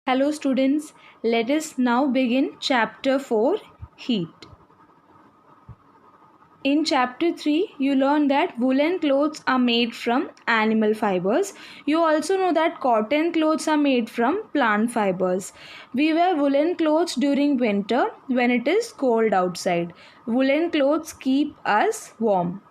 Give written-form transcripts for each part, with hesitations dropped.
Hello students, let us now begin chapter 4, Heat. In chapter 3, you learn that woolen clothes are made from animal fibers. You also know that cotton clothes are made from plant fibers. We wear woolen clothes during winter when it is cold outside. Woolen clothes keep us warm.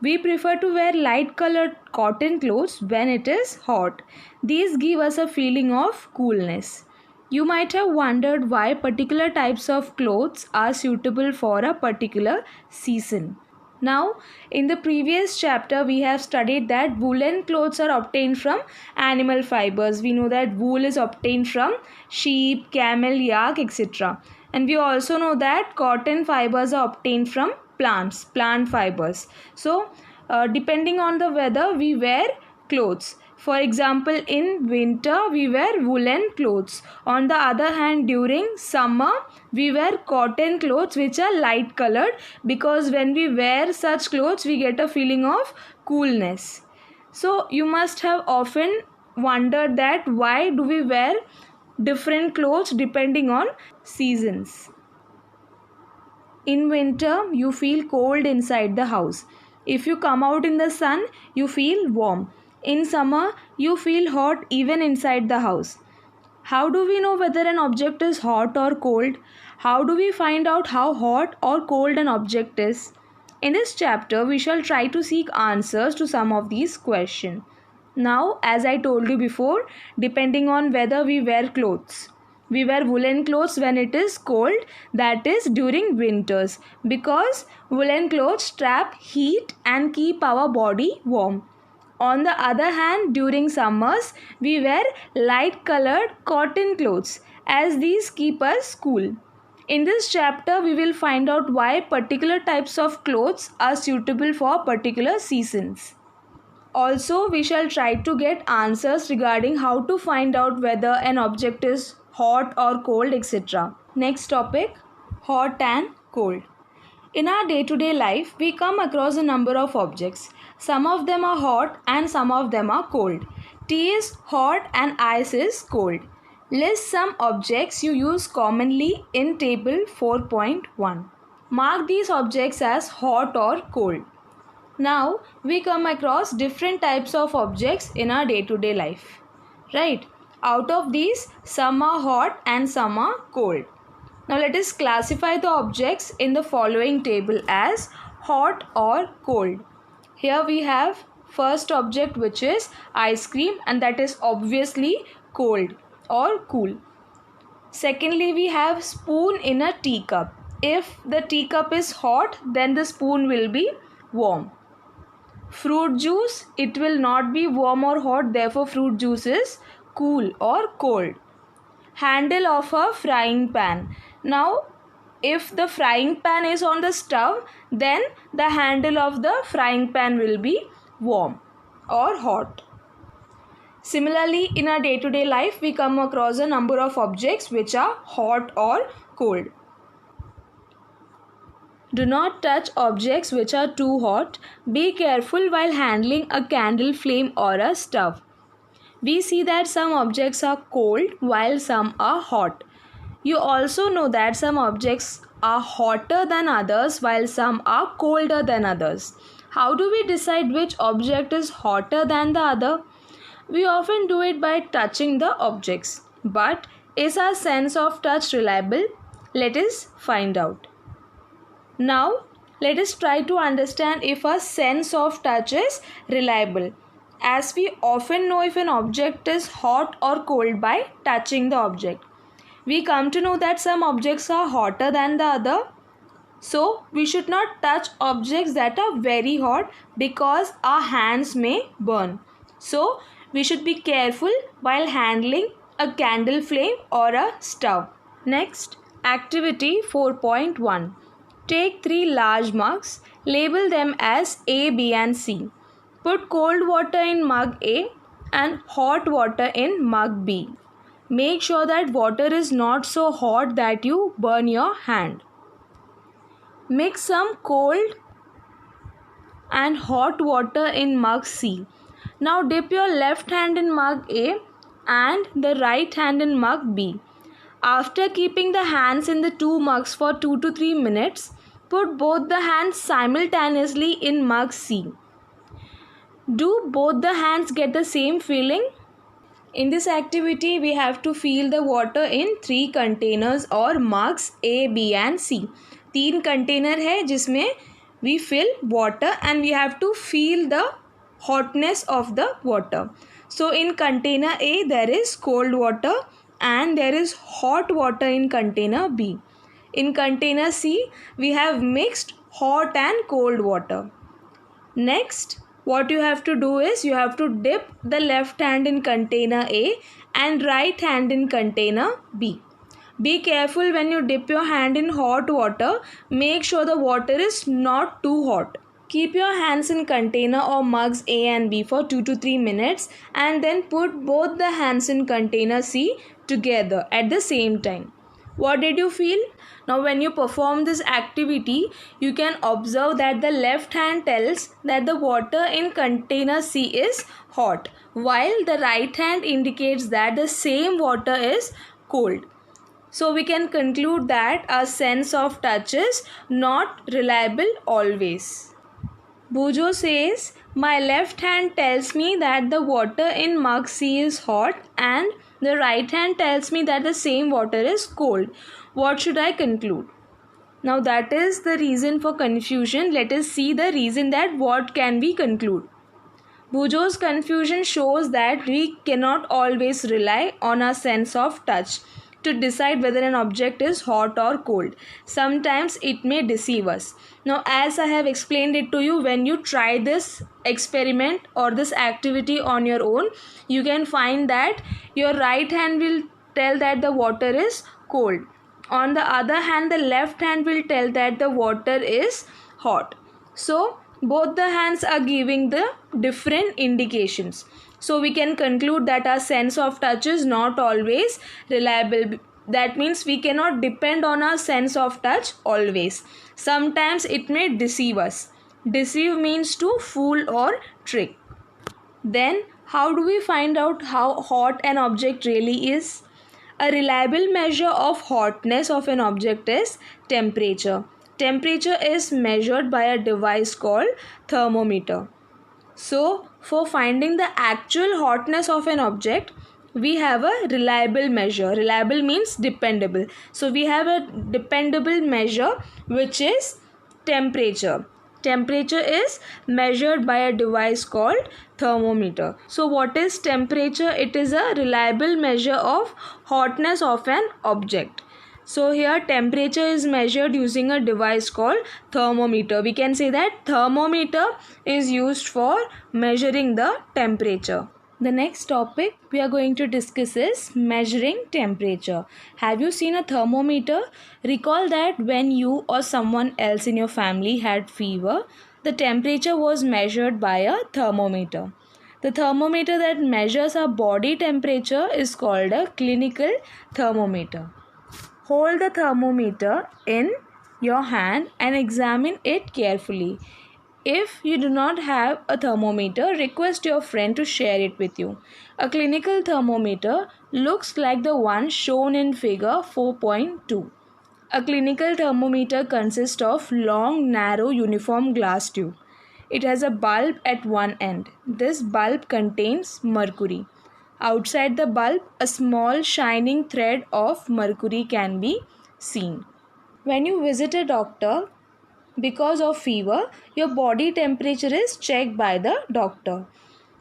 We prefer to wear light colored cotton clothes when it is hot. These give us a feeling of coolness. You might have wondered why particular types of clothes are suitable for a particular season. Now, in the previous chapter, we have studied that woolen clothes are obtained from animal fibers. We know that wool is obtained from sheep, camel, yak, etc. And we also know that cotton fibers are obtained from plants, plant fibers. So, depending on the weather, we wear clothes. For example, in winter, we wear woolen clothes. On the other hand, during summer, we wear cotton clothes which are light colored because when we wear such clothes, we get a feeling of coolness. So, you must have often wondered that why do we wear different clothes depending on seasons. In winter, you feel cold inside the house. If you come out in the sun, you feel warm. In summer, you feel hot even inside the house. How do we know whether an object is hot or cold? How do we find out how hot or cold an object is? In this chapter, we shall try to seek answers to some of these questions. Now, as I told you before, depending on whether we wear clothes. We wear woolen clothes when it is cold, that is during winters, because woolen clothes trap heat and keep our body warm. On the other hand, during summers, we wear light colored cotton clothes as these keep us cool. In this chapter, we will find out why particular types of clothes are suitable for particular seasons. Also, we shall try to get answers regarding how to find out whether an object is hot or cold, etc. Next topic, hot and cold. In our day-to-day life, we come across a number of objects. Some of them are hot and some of them are cold. Tea is hot and ice is cold. List some objects you use commonly in table 4.1. Mark these objects as hot or cold. Now, we come across different types of objects in our day-to-day life. Right? Out of these, some are hot and some are cold. Now, let us classify the objects in the following table as hot or cold. Here we have first object which is ice cream, and that is obviously cold or cool. Secondly, we have spoon in a teacup. If the teacup is hot, then the spoon will be warm. Fruit juice, it will not be warm or hot, therefore fruit juice is cool or cold. Handle of a frying pan. Now, if the frying pan is on the stove, then the handle of the frying pan will be warm or hot. Similarly, in our day-to-day life, we come across a number of objects which are hot or cold. Do not touch objects which are too hot. Be careful while handling a candle flame or a stove. We see that some objects are cold while some are hot. You also know that some objects are hotter than others while some are colder than others. How do we decide which object is hotter than the other? We often do it by touching the objects. But is our sense of touch reliable? Let us find out. Now, let us try to understand if our sense of touch is reliable. As we often know if an object is hot or cold by touching the object. We come to know that some objects are hotter than the other. So, we should not touch objects that are very hot because our hands may burn. So, we should be careful while handling a candle flame or a stove. Next, activity 4.1. Take 3 large mugs, label them as A, B and C. Put cold water in mug A and hot water in mug B. Make sure that water is not so hot that you burn your hand. Mix some cold and hot water in mug C. Now dip your left hand in mug A and the right hand in mug B. After keeping the hands in the two mugs for 2 to 3 minutes, put both the hands simultaneously in mug C. Do both the hands get the same feeling? In this activity, we have to fill the water in 3 containers or mugs A, B and C. 3 container है जिसमें we fill water and we have to feel the hotness of the water. So in container A there is cold water and there is hot water in container B. In container C we have mixed hot and cold water. Next, what you have to do is you have to dip the left hand in container A and right hand in container B. Be careful when you dip your hand in hot water. Make sure the water is not too hot. Keep your hands in container or mugs A and B for 2 to 3 minutes and then put both the hands in container C together at the same time. What did you feel? Now when you perform this activity, you can observe that the left hand tells that the water in container C is hot, while the right hand indicates that the same water is cold. So we can conclude that our sense of touch is not reliable always. Bujo says, my left hand tells me that the water in mug C is hot and the right hand tells me that the same water is cold. What should I conclude? Now that is the reason for confusion. Let us see the reason that what can we conclude. Bujo's confusion shows that we cannot always rely on our sense of touch to decide whether an object is hot or cold. Sometimes it may deceive us. Now, as I have explained it to you, when you try this experiment or this activity on your own, you can find that your right hand will tell that the water is cold. On the other hand, the left hand will tell that the water is hot. So, both the hands are giving the different indications. So we can conclude that our sense of touch is not always reliable. That means we cannot depend on our sense of touch always. Sometimes it may deceive us. Deceive means to fool or trick. Then how do we find out how hot an object really is? A reliable measure of hotness of an object is temperature. Temperature is measured by a device called thermometer. So, for finding the actual hotness of an object, we have a reliable measure. Reliable means dependable. So, we have a dependable measure which is temperature. Temperature is measured by a device called thermometer. So, what is temperature? It is a reliable measure of hotness of an object. So here temperature is measured using a device called thermometer. We can say that thermometer is used for measuring the temperature. The next topic we are going to discuss is measuring temperature. Have you seen a thermometer? Recall that when you or someone else in your family had fever, the temperature was measured by a thermometer. The thermometer that measures our body temperature is called a clinical thermometer. Hold the thermometer in your hand and examine it carefully. If you do not have a thermometer, request your friend to share it with you. A clinical thermometer looks like the one shown in figure 4.2. A clinical thermometer consists of long, narrow, uniform glass tube. It has a bulb at one end. This bulb contains mercury. Outside the bulb, a small shining thread of mercury can be seen. When you visit a doctor because of fever, your body temperature is checked by the doctor.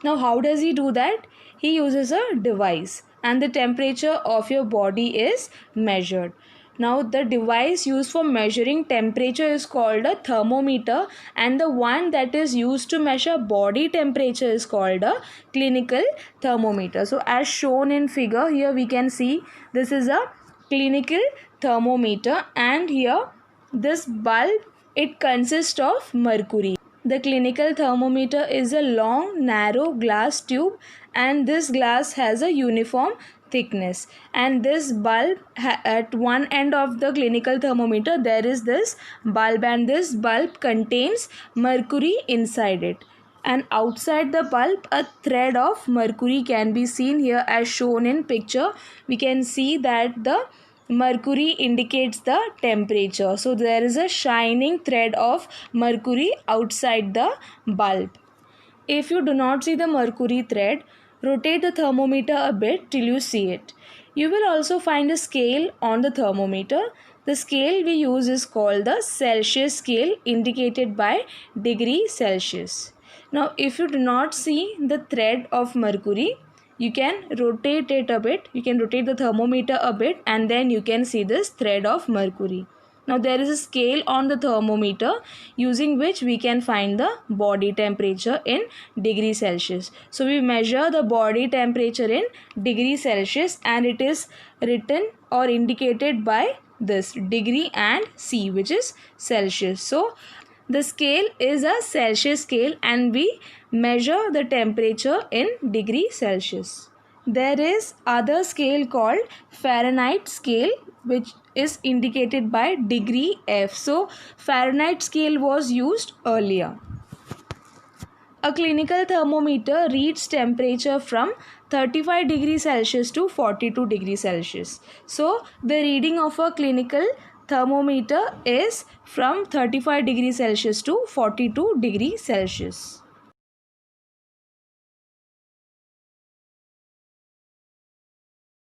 Now, how does he do that? He uses a device and the temperature of your body is measured. Now, the device used for measuring temperature is called a thermometer, and the one that is used to measure body temperature is called a clinical thermometer. So, as shown in figure, here we can see this is a clinical thermometer, and here this bulb, it consists of mercury. The clinical thermometer is a long, narrow glass tube, and this glass has a uniform thickness, and this bulb at one end of the clinical thermometer there is this bulb, and this bulb contains mercury inside it. and outside the bulb a thread of mercury can be seen here as shown in picture. We can see that the mercury indicates the temperature. So there is a shining thread of mercury outside the bulb. If you do not see the mercury thread, rotate the thermometer a bit till you see it. You will also find a scale on the thermometer. The scale we use is called the Celsius scale, indicated by degree Celsius. Now, if you do not see the thread of mercury, you can rotate it a bit. You can rotate the thermometer a bit and then you can see this thread of mercury. Now there is a scale on the thermometer using which we can find the body temperature in degree Celsius. So we measure the body temperature in degree Celsius and it is written or indicated by this degree and C, which is Celsius. So the scale is a Celsius scale and we measure the temperature in degree Celsius. There is other scale called Fahrenheit scale, which is indicated by degree F. So Fahrenheit scale was used earlier. A clinical thermometer reads temperature from 35 degrees Celsius to 42 degrees Celsius. So the reading of a clinical thermometer is from 35 degrees Celsius to 42 degrees Celsius.